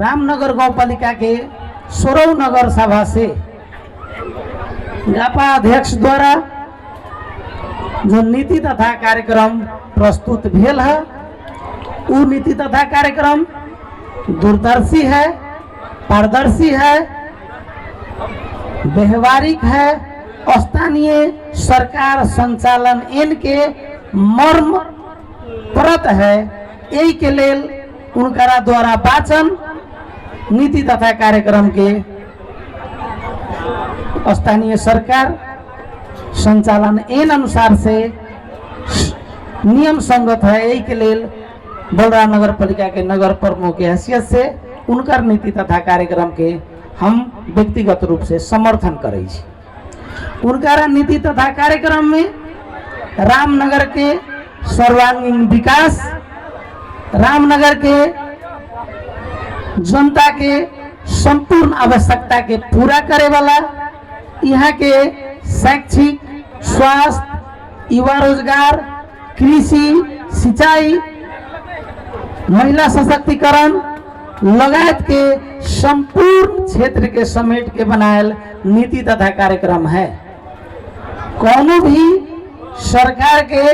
रामनगर गांवपालिका के सोरौ नगर सभा से गापा अध्यक्ष द्वारा जो नीति तथा कार्यक्रम प्रस्तुत भेल है, वो नीति तथा कार्यक्रम दूरदर्शी है, पारदर्शी है, व्यवहारिक है, स्थानीय सरकार संचालन इनके मर्म परत है। यही के लेल उनकरा द्वारा वाचन नीति तथा कार्यक्रम के स्थानीय सरकार संचालन इन अनुसार से नियम संगत है। यही के लेल बलरा नगर पालिका के नगर प्रमुख की हैसियत से उनकर नीति तथा कार्यक्रम के हम व्यक्तिगत रूप से समर्थन करै छी। उनका नीति तथा कार्यक्रम में रामनगर के सर्वांगीण विकास, रामनगर के जनता के संपूर्ण आवश्यकता के पूरा करे वाला, यहाँ के शैक्षिक, स्वास्थ्य, युवा रोजगार, कृषि, सिंचाई, महिला सशक्तिकरण लगायत के संपूर्ण क्षेत्र के समेट के बनायल नीति तथा कार्यक्रम है। कोनो भी सरकार के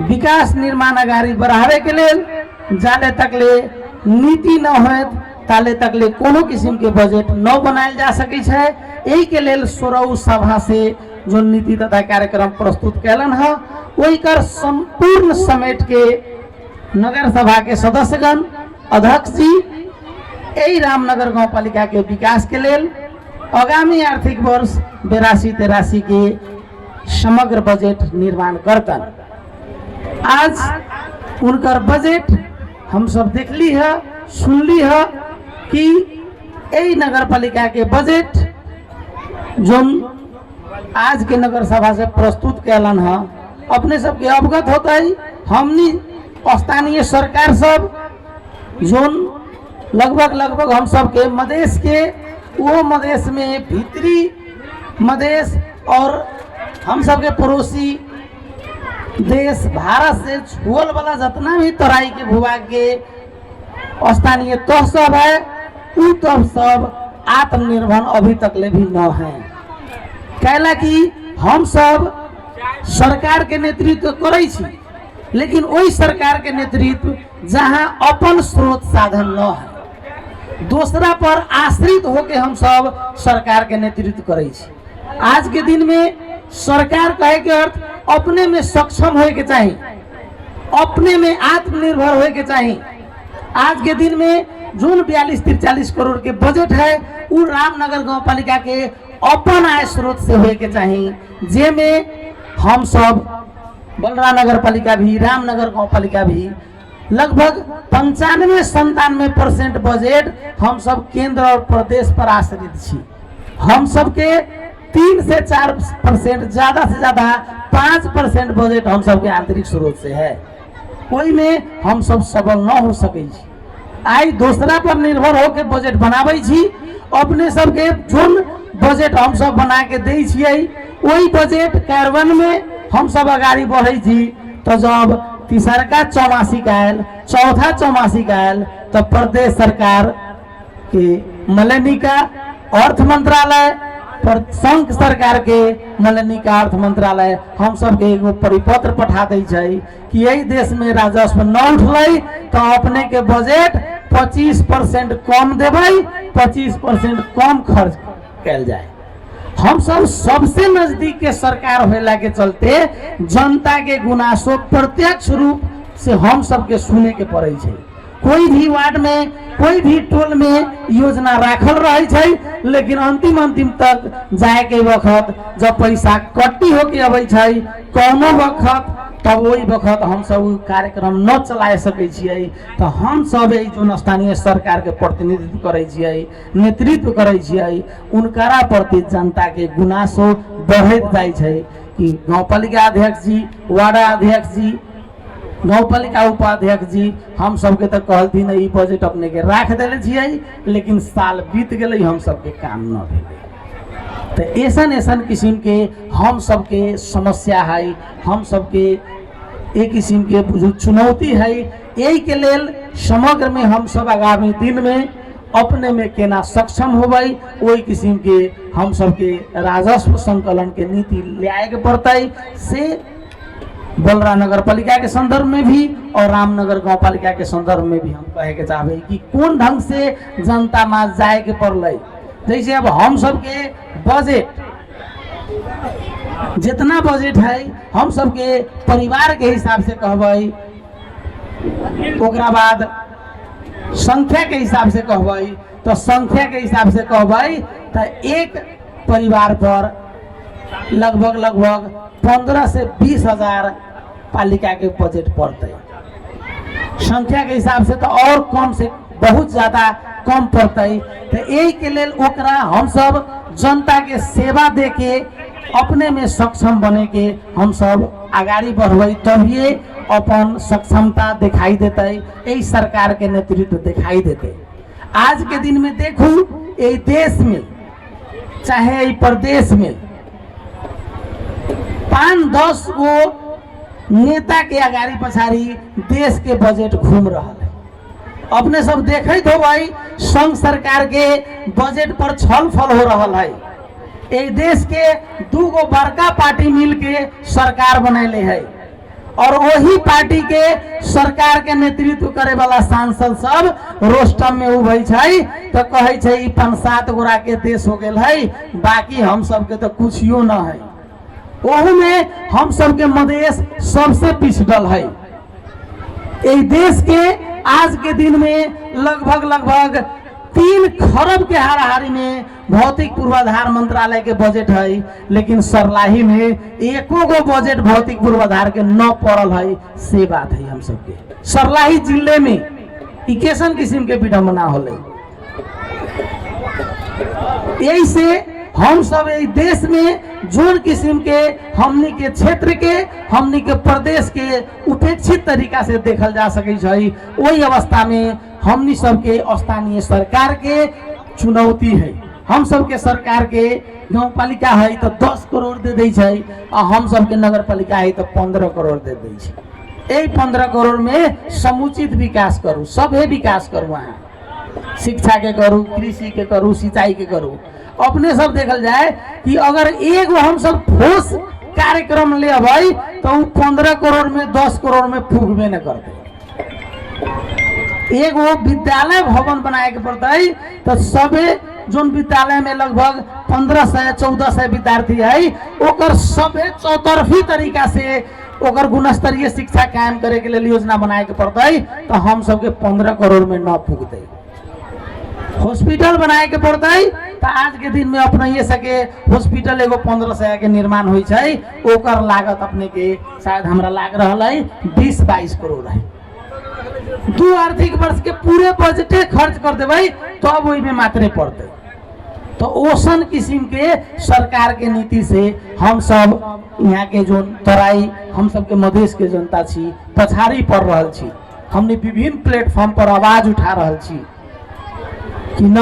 विकास निर्माण अगाड़ी बढ़ावे के लेल जाले तकले नीति न हो ताले तकले कोनो किस्म के बजट न बनायल जा सकै छै। यही के लेल सोरौ सभा से जो नीति तथा कार्यक्रम प्रस्तुत कैलन है, वही कर संपूर्ण समेट के नगर सभा के सदस्यगण, अध्यक्ष जी यही रामनगर गांवपालिका के विकास के लेल आगामी आर्थिक वर्ष 82-83 के समग्र बजट निर्माण करतन। आज उनकर बजट हम सब देख ली है, सुन ली है कि यही नगर पालिका के बजट जो आज के नगर सभा से प्रस्तुत कैलन है, अपने सबके अवगत होता है। हमनी स्थानीय सरकार सब जो लगभग हम सब के मधेश के, वो मधेश में भीतरी मधेश और हम सब के पड़ोसी देश भारत से छुअल वाला जितना भी तराई के भूभाग के स्थानीय तह सब है, उ तह सब आत्मनिर्भर अभी तक ले भी न है। कहला कि हम सब सरकार के नेतृत्व करै छी, लेकिन वही सरकार के नेतृत्व जहां अपन स्रोत साधन न है, दूसरा पर आश्रित होके हम सब सरकार के नेतृत्व करै छी। आज के दिन में सरकार कहे के अर्थ अपने में सक्षम होए के चाहिए, अपने में आत्मनिर्भर होए के चाहिए। आज के दिन में जो 42-43 करोड़ के बजट है, वो रामनगर गांव पालिका के अपन आय स्रोत से होए के चाहिए, जेमें हम सब बलरा नगर पालिका भी, रामनगर गांव पालिका भी लगभग 95-97% बजट हम सब केंद्र और प्रदेश पर आश्रित छी। हम सबके 3 से 4%, ज्यादा से ज्यादा 5% बजट हम सबके आंतरिक स्रोत से है। कोई में हम सब सबल न हो सके छी। आई दूसरा पर निर्भर होकर बजट बनाबै छी। अपने सबके जोन बजट हम सब बना के दै छियै, वही बजट कार्यान्वयन में हम सब आगाड़ी बढ़ै छी। तो जब तीसरका चौमासिक आयल, चौथा चौमासिक आयल, तो प्रदेश सरकार के मलेनिका अर्थ मंत्रालय, संघ सरकार के मलेनिका अर्थ मंत्रालय हम सबके एगो परिपत्र पठा दै छै कि यही देश में राजस्व न उठलै तो अपने के बजट 25% कम देबै, 25% कम खर्च कैल जाए। हम सब सबसे नजदीक के सरकार होला के चलते जनता के गुनासो प्रत्यक्ष रूप से हम सबके सुने के पड़े छै। कोई भी वार्ड में, कोई भी टोल में योजना राखल रहे छै, लेकिन अंतिम तक जाए के वक्त जब पैसा कट्टी होके अबै छै, कोनो वक्त तब वही वक्त हम सब कार्यक्रम न चला सकै छियै। तो हम सब जो स्थानीय सरकार के प्रतिनिधित्व करै छियै, नेतृत्व करै छियै, उनकरा प्रति जनता के गुनासो बढ़त जाइ छै कि गांवपालिका अध्यक्ष जी, वार्ड अध्यक्ष जी, गांवपालिका उपाध्यक्ष जी हम सबके तो कहलथिन ई बजट अपने के राख देले छियै, लेकिन साल बीत गेलै, हम सबके काम न भेलै। तो ऐसन किस्म के हम सबके समस्या है, हम सबके एक किस्म के चुनौती है। यही के लेल समग्र में हम सब आगामी दिन में अपने में केना सक्षम होबै वही किस्म के हम सबके राजस्व संकलन के नीति ले आए के पड़ते से बलरा नगर पालिका के संदर्भ में भी और रामनगर गांव पालिका के संदर्भ में भी हम कहे के चाहबे कि कौन ढंग से जनता में जाए के पड़ल। जैसे अब हम सबके बजट जितना बजट है हम सबके परिवार के हिसाब से कहबै, ओकरा बाद संख्या के हिसाब से कहबै, तो संख्या के हिसाब से कहबै तो एक परिवार पर लगभग 15 से 20 हजार पालिका के बजट पड़ते। संख्या के हिसाब से तो और कम से बहुत ज्यादा कम पड़ते। तो यही के लेल ओकरा हम सब जनता के सेवा दे के अपने में सक्षम बने के हम सब आगाड़ी बढ़बै, तभी अपन सक्षमता दिखाई देते, यही सरकार के नेतृत्व दिखाई देते। आज के दिन में देखू ये देश में चाहे ये प्रदेश में 5-10 गो नेता के आगाड़ी पछाड़ी देश के बजट घूम रहा है। अपने सब देखते हो भाई संघ सरकार के बजट पर छल फल हो रहा है। ये देश के 2 गो बड़का पार्टी मिल के सरकार बनैले है और वही पार्टी के सरकार के नेतृत्व करे वाला सांसद सब रोस्टम में उभै छै तो कहे छै 5-7 गोरा के देश हो गेल है, बाकी हम सब के तो कुछियो न है। ओहू में हम सब के मधेश सबसे पिछड़ल है। इस देश के आज के दिन में लगभग 3 खरब के हाराहारी में भौतिक पूर्वाधार मंत्रालय के बजट है, लेकिन सरलाही में एको गो बजट भौतिक पूर्वाधार के न पड़ल है। से बात है हम सबके सरलाही जिले में ई कैसन किस्म के विडम्बना होले। यही से हम सब देश में जोन किस्म के हमनी के क्षेत्र के हमनी के प्रदेश के उपेक्षित तरीका से देखल जा सके छै, वही अवस्था में हमनी सबके स्थानीय सरकार के चुनौती है। हम सबके सरकार के गांव पालिका है तो 10 करोड़ दे दै छै और हम सबके नगर पालिका है तो 15 करोड़ दे दै छै। यही 15 करोड़ में समुचित विकास करू, सभे विकास करू, वहाँ शिक्षा के करू, कृषि के करू, सिंचाई के करू। अपने सब देखल जाए कि अगर एगो हम सब ठोस कार्यक्रम ले भाई तो 15 करोड़ में 10 करोड़ में फूकबे न करते। एगो विद्यालय भवन बनाए के पड़ते तो सबे जोन विद्यालय में लगभग 1500-1400 विद्यार्थी है ओकर सबे चौतरफी तरीका से ओकर गुणस्तरीय शिक्षा कायम करे के लिए योजना बनाए के पड़ते। तो हम सबके 15 करोड़ में न फूकते। हॉस्पिटल बनाए के पड़ते तो आज के दिन में अपने ये सके हॉस्पिटल एगो 1500 के निर्माण हुई है, ओकर लागत अपने के शायद हमरा लाग रहा है 20-22 करोड़ है। 2 आर्थिक वर्ष के पूरे बजटे खर्च कर देवे तो अब वही में मात्रे पड़ते। तो ओसन किस्म के सरकार के नीति से हम सब यहाँ के जो तराई हम सब के मधेश के जनता छी पछाड़ी पड़ रहा छी। हमने विभिन्न प्लेटफॉर्म पर आवाज उठा रहा छी कि न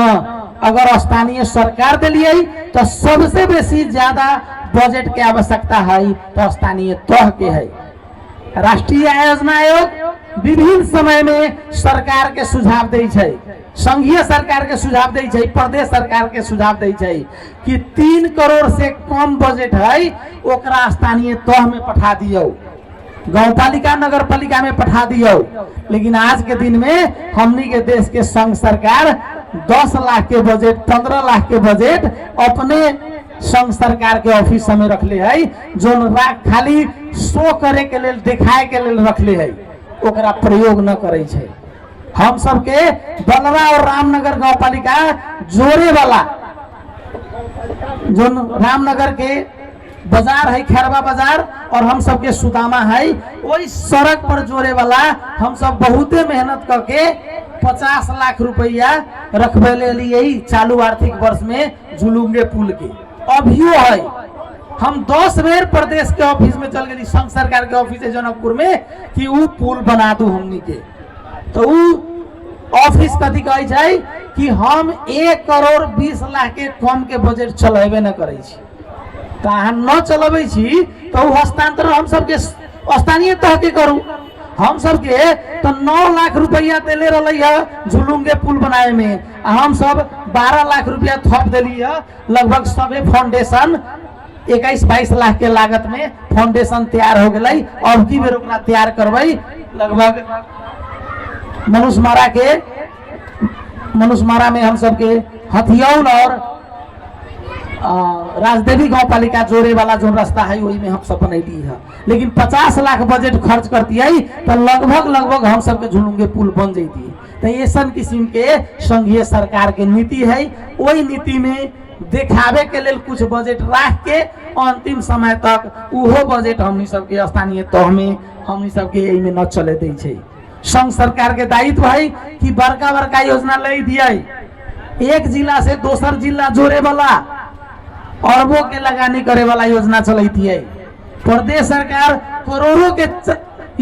अगर स्थानीय सरकार दिलिए तो सबसे बेसी ज्यादा बजट के आवश्यकता है तो स्थानीय तह के है। राष्ट्रीय आयोजना आयोग विभिन्न समय में सरकार के सुझाव दे छै, संघीय सरकार के सुझाव दे छै, प्रदेश सरकार के सुझाव दे छै कि 3 करोड़ से कम बजट है ओकरा स्थानीय तह में पठा दियो, गांव पालिका नगर पालिका में पठा दियो। लेकिन आज के दिन में हमनी के देश के संघ सरकार 10 लाख के बजट 15 लाख के बजट अपने संघ सरकार के ऑफिस में रखले है, जो खाली शो करे के लेल दिखाए के लेल रखले है, ओकरा प्रयोग न करे छै। हम सबके बलरा और रामनगर गांव पालिका जोड़े वाला जो रामनगर के बाजार है खैरवा बाजार और हम सबके सुदामा है वही सड़क पर जोड़े वाला हम सब बहुते मेहनत करके 50 लाख रुपया रखबे ले लिए चालू आर्थिक वर्ष में झुलुंगे पुल के अभियो है। हम 10 बेर प्रदेश के ऑफिस में चल गए संघ सरकार के ऑफिस है जनकपुर में कि वो पुल बना दू हमनी के। तो वो ऑफिस कथी कहे छै कि हम 1 करोड़ 20 लाख के कम के बजट चलेबे न करे छी। तो अहाँ न चलबे छी तो हस्तांतरण हम सबके स्थानीय तह के करू। हम सबके तो 9 लाख रुपया दिले रही है झुलुंगे पुल बनाए में, हम सब 12 लाख रुपया थप दिली है। लगभग सबे फाउंडेशन 21-22 लाख के लागत में फाउंडेशन तैयार हो गई। और की बेर ओकरा तैयार करवाई लगभग मनुष्यमारा में हम सबके हथियौल और राजदेवी गांव पालिका जोड़े वाला जो रास्ता है वही में हम सब बनैली है। लेकिन 50 लाख बजट खर्च करती है तो लगभग हम सबके झुलुंगे पुल बन जाती। तो ऐसा किस्म के संघीय सरकार के नीति है। वही नीति में देखावे के लिए कुछ बजट रख के अंतिम समय तक उहो बजट हमनी सबके स्थानीय तह में हमनी सबके यही में न चले दै छै। संघ सरकार के दायित्व है कि बड़का बड़का योजना ले दिए, एक जिला से दोसर जिला जोड़े वाला अरबों के लगानी करे वाला योजना चलती है। प्रदेश सरकार करोड़ों के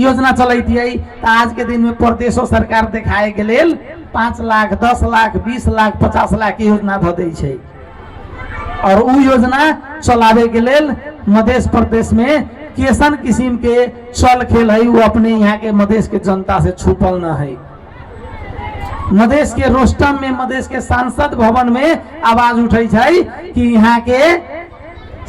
योजना चलती है। तो आज के दिन में प्रदेशों सरकार देखाए के लिए 5 लाख 10 लाख 20 लाख 50 लाख की योजना ध दै छै। और वो योजना चलावे के लिए मध्य प्रदेश में कैसन किस्म के चल खेल है वो अपने यहाँ के मध्य के जनता से छुपल न है। मध्य के रोस्टम में मध्य के सांसद भवन में आवाज उठे छै कि यहाँ के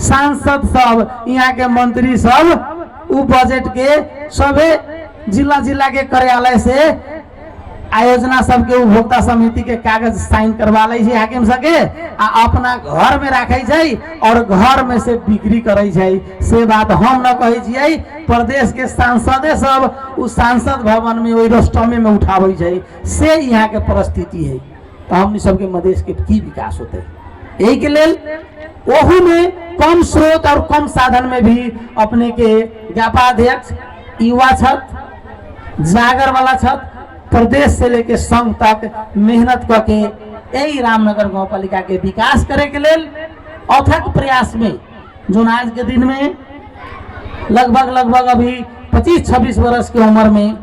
सांसद सब यहाँ के मंत्री सब उ बजट के सभी जिला जिला के कार्यालय से आयोजना सबके उपभोक्ता समिति के कागज साइन करवा ले हाकिम सके अपना घर में रखे छै और घर में से बिक्री करे छै। से बात हम न कहे छियै, प्रदेश के सांसदे सब उस सांसद भवन में वही रोस्टमे में उठावे छै। से यहाँ के परिस्थिति है। तो हमनी सबके मधेश के की विकास होते यही के लेल ओहू में कम स्रोत और कम साधन में भी अपने के ज्ञापाध्यक्ष युवा छत जागर वाला छत प्रदेश से लेके संघ तक मेहनत करके यही रामनगर गांव पालिका के विकास करे के लेल अथक प्रयास में जो आज के दिन में लगभग अभी 25-26 वर्ष की उम्र में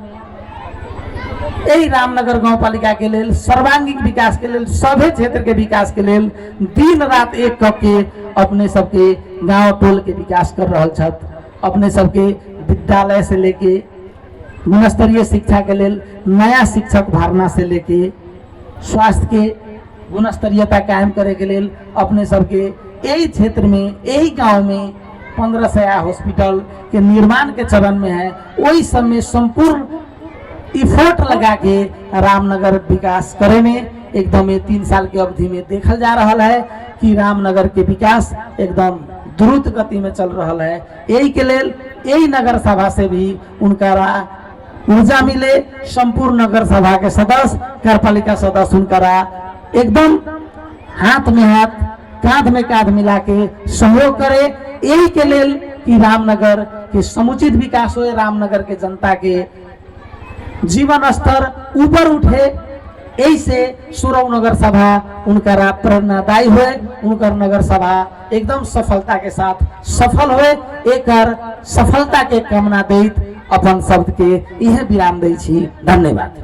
यही रामनगर गांव पालिका के लेल सर्वांगीण विकास के लेल सभी क्षेत्र के विकास के लेल दिन रात एक करके अपने सबके गांव टोल के विकास कर रहा छत। अपने सबके विद्यालय से लेके गुणस्तरीय शिक्षा के लिए नया शिक्षक भरना से लेके स्वास्थ्य के गुणस्तरीयता कायम करे के लिए अपने सबके यही क्षेत्र में यही गांव में 1500 हॉस्पिटल के निर्माण के चरण में है। वही सब में संपूर्ण इफोर्ट लगा के रामनगर विकास करे में एकदम 3 साल की अवधि में देखल जा रहा है कि रामनगर के विकास एकदम द्रुत गति में चल रहा है। यही के लिए यही नगर सभा से भी उनका ऊर्जा मिले। संपूर्ण नगर सभा के सदस्य कार्यपालिका सदस्य उनका एकदम हाथ में हाथ कांध में कांध मिला के सहयोग करे। यही के लिए कि रामनगर के समुचित विकास हो, रामनगर के जनता के जीवन स्तर ऊपर उठे। ऐसे सुरव नगर सभा उनका प्रेरणादायी हुए, उनका नगर सभा एकदम सफलता के साथ सफल हुए। एक सफलता के कामना दैत अपन शब्द के यह विराम दै छी। धन्यवाद।